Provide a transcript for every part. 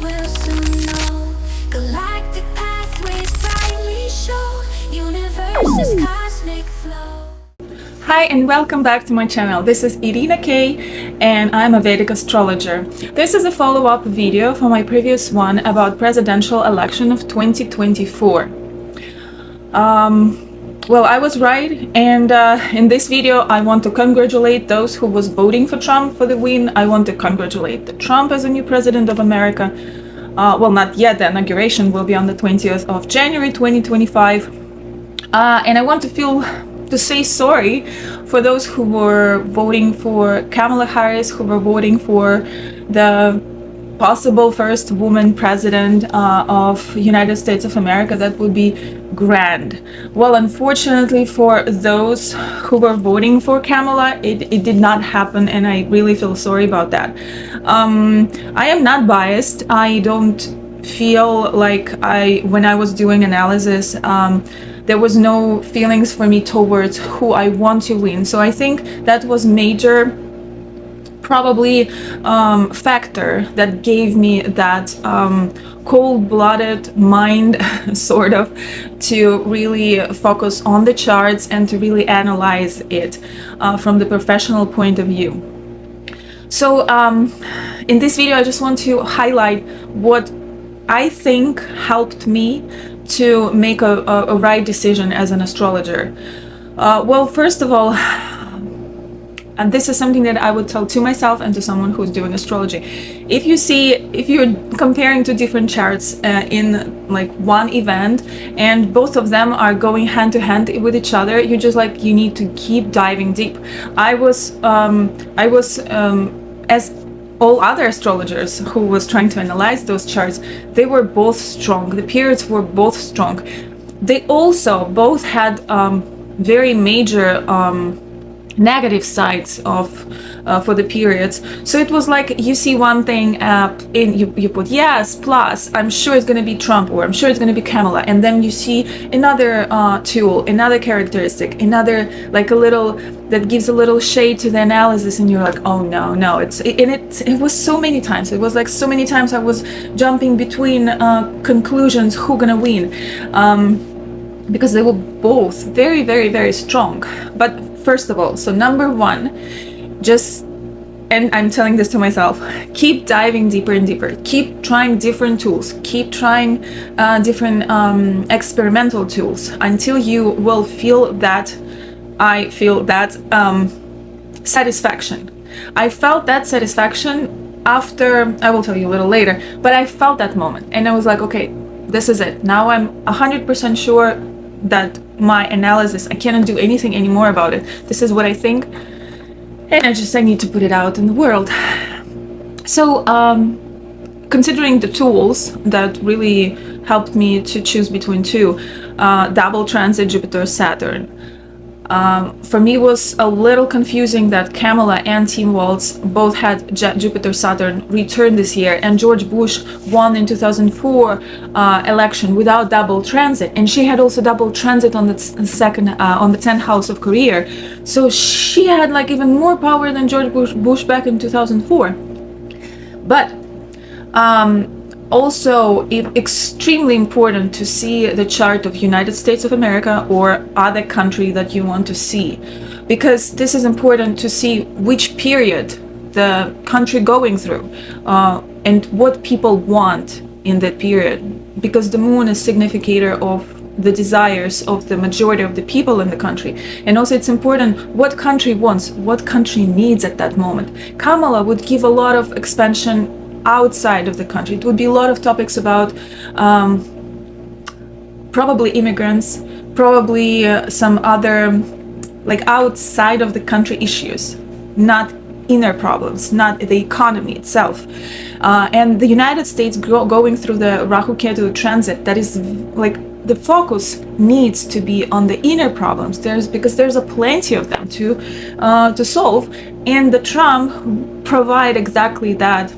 will soon know. Galactic pathways brightly show. Universe's cosmic flow. Hi and welcome back to my channel. This is Irina K and I'm a Vedic astrologer. This is a follow-up video for my previous one about presidential election of 2024. Well, I was right, and in this video I want to congratulate those who was voting for Trump for the win. I want to congratulate Trump as a new president of America. Well, not yet, the inauguration will be on the 20th of January 2025. And I want to say sorry for those who were voting for Kamala Harris, who were voting for the possible first woman president of United States of America. That would be grand. Well, unfortunately for those who were voting for Kamala, it did not happen, and I really feel sorry about that. I am not biased. I don't feel like when I was doing analysis, there was no feelings for me towards who I want to win. So I think that was major probably factor that gave me that cold-blooded mind sort of to really focus on the charts and to really analyze it from the professional point of view. So in this video I just want to highlight what I think helped me to make a right decision as an astrologer. Well, first of all, and this is something that I would tell to myself and to someone who's doing astrology. If you're comparing two different charts in like one event and both of them are going hand to hand with each other, you need to keep diving deep. I was as all other astrologers who was trying to analyze those charts, they were both strong. The periods were both strong. They also both had very major negative sides for the periods. So it was like you see one thing you put yes plus, I'm sure it's going to be Trump, or I'm sure it's going to be Kamala, and then you see another tool, another characteristic, another like a little that gives a little shade to the analysis, and you're like, oh no, it was so many times. It was like so many times I was jumping between conclusions, who gonna win, because they were both very, very, very strong. But first of all, so number one, and I'm telling this to myself, keep diving deeper and deeper. Keep trying different tools. Keep trying different experimental tools until you will feel that. I feel that satisfaction. I felt that satisfaction after, I will tell you a little later, but I felt that moment and I was like, okay, this is it. Now I'm 100% sure that my analysis, I cannot do anything anymore about it. This is what I think, and I need to put it out in the world. So considering the tools that really helped me to choose between two, double transit Jupiter-Saturn, for me was a little confusing that Kamala and Tim Walz both had Jupiter-Saturn return this year, and George Bush won in 2004 election without double transit, and she had also double transit on the second on the 10th house of career. So she had like even more power than George Bush back in 2004. But also, it's extremely important to see the chart of United States of America or other country that you want to see, because this is important to see which period the country going through and what people want in that period, because the moon is significator of the desires of the majority of the people in the country. And also it's important what country wants, what country needs at that moment. Kamala would give a lot of expansion outside of the country. It would be a lot of topics about probably immigrants, probably some other like outside of the country issues, not inner problems, not the economy itself. And the United States going through the Rahu Ketu transit, that is like the focus needs to be on the inner problems. Because there's a plenty of them to solve, and the Trump provide exactly that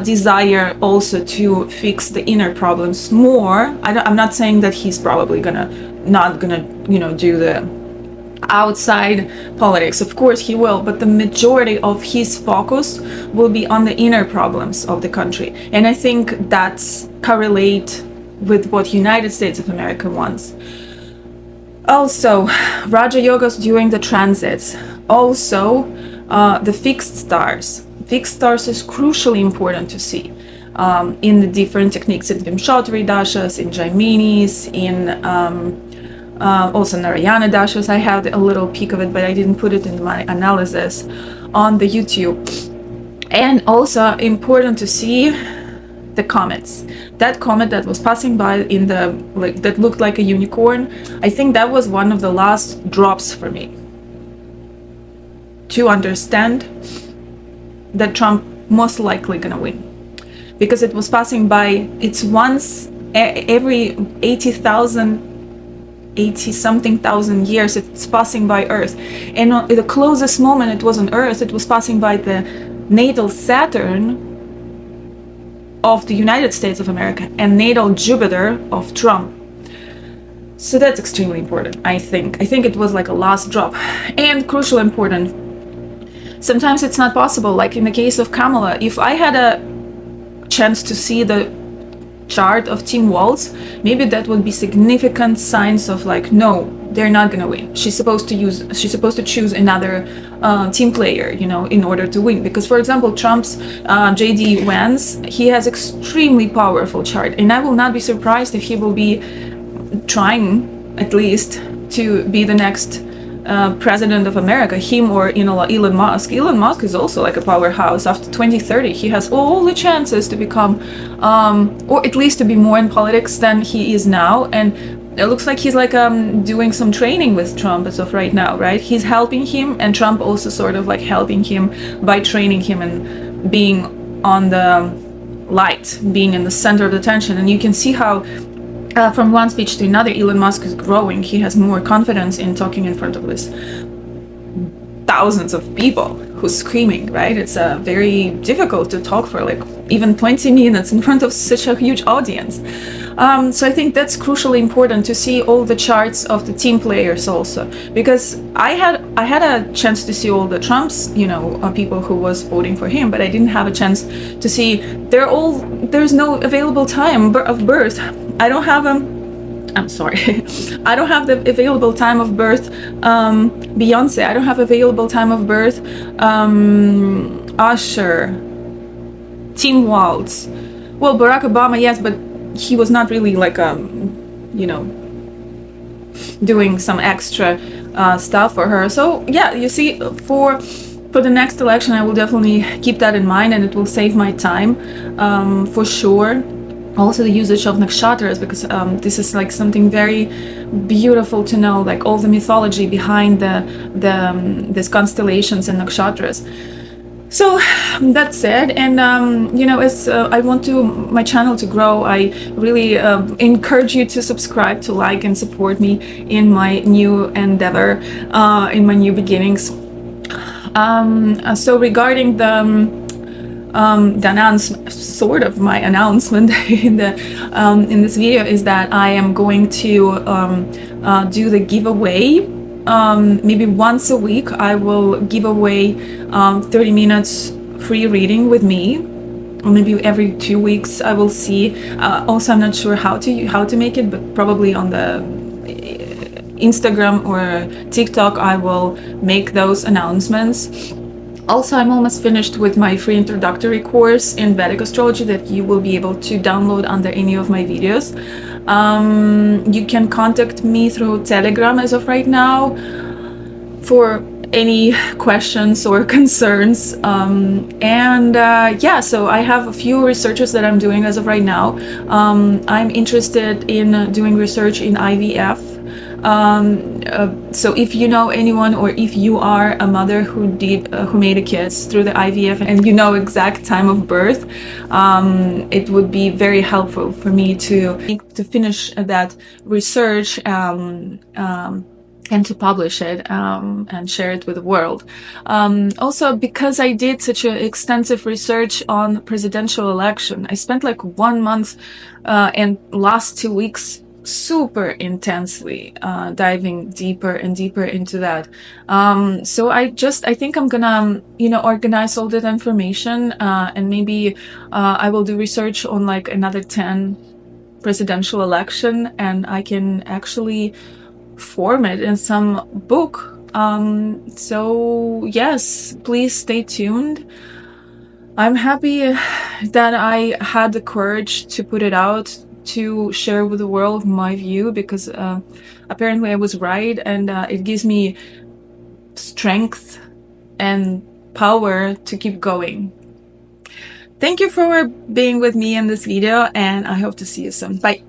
desire also to fix the inner problems more. I'm not saying that he's probably not gonna do the outside politics. Of course he will, but the majority of his focus will be on the inner problems of the country. And I think that's correlate with what United States of America wants. Also, Raja Yogas during the transits. Also, the fixed stars. Fixed stars is crucially important to see in the different techniques in Vimshottari dashas, in Jaiminis, in also Narayana dashas. I had a little peek of it, but I didn't put it in my analysis on the YouTube. And also important to see the comets. That comet that was passing by in the that looked like a unicorn, I think that was one of the last drops for me to understand that Trump most likely gonna win, because it was passing by. It's once every 80 something thousand years it's passing by Earth, and at the closest moment it wasn't Earth, it was passing by the natal Saturn of the United States of America and natal Jupiter of Trump. So that's extremely important. I think it was like a last drop, and crucially important. Sometimes it's not possible, like in the case of Kamala. If I had a chance to see the chart of Tim Walz, maybe that would be significant signs of like, no, they're not gonna win. She's supposed to choose another team player, you know, in order to win. Because, for example, Trump's J.D. Vance, he has extremely powerful chart, and I will not be surprised if he will be trying at least to be the next president of America, him or, you know, Elon Musk. Elon Musk is also like a powerhouse. After 2030, he has all the chances to become, or at least to be more in politics than he is now. And it looks like he's like doing some training with Trump as of right now, right? He's helping him, and Trump also sort of like helping him by training him and being on the light, being in the center of attention. And you can see how from one speech to another, Elon Musk is growing. He has more confidence in talking in front of this thousands of people who's screaming, right? It's very difficult to talk for like even 20 minutes in front of such a huge audience. So I think that's crucially important to see all the charts of the team players also, because I had a chance to see all the Trump's, you know, people who was voting for him, but I didn't have a chance to see there's no available time of birth. I don't have I'm sorry. I don't have the available time of birth Beyonce. I don't have available time of birth Usher, Tim Walz. Well, Barack Obama, yes, but he was not really like you know, doing some extra stuff for her. So yeah, you see, for the next election I will definitely keep that in mind, and it will save my time for sure. Also the usage of nakshatras, because this is like something very beautiful to know, like all the mythology behind these constellations and nakshatras. So that's it. And you know, as I want my channel to grow, I really encourage you to subscribe, to like and support me in my new endeavor, in my new beginnings. So regarding the announcement, sort of my announcement in this video, is that I am going to do the giveaway. Maybe once a week I will give away 30 minutes free reading with me, or maybe every 2 weeks. I will see. Also, I'm not sure how to make it, but probably on the Instagram or TikTok I will make those announcements. Also, I'm almost finished with my free introductory course in Vedic astrology that you will be able to download under any of my videos. You can contact me through Telegram as of right now for any questions or concerns. Yeah, so I have a few researches that I'm doing as of right now. I'm interested in doing research in IVF. So if you know anyone, or if you are a mother who made a kids through the IVF and you know exact time of birth, it would be very helpful for me to finish that research and to publish it and share it with the world. Also, because I did such an extensive research on presidential election, I spent like 1 month and last 2 weeks super intensely diving deeper and deeper into that. So I think I'm gonna, organize all that information, and maybe I will do research on like another 10 presidential election, and I can actually form it in some book. So yes, please stay tuned. I'm happy that I had the courage to put it out, to share with the world my view, because apparently I was right, and it gives me strength and power to keep going. Thank you for being with me in this video, and I hope to see you soon. Bye.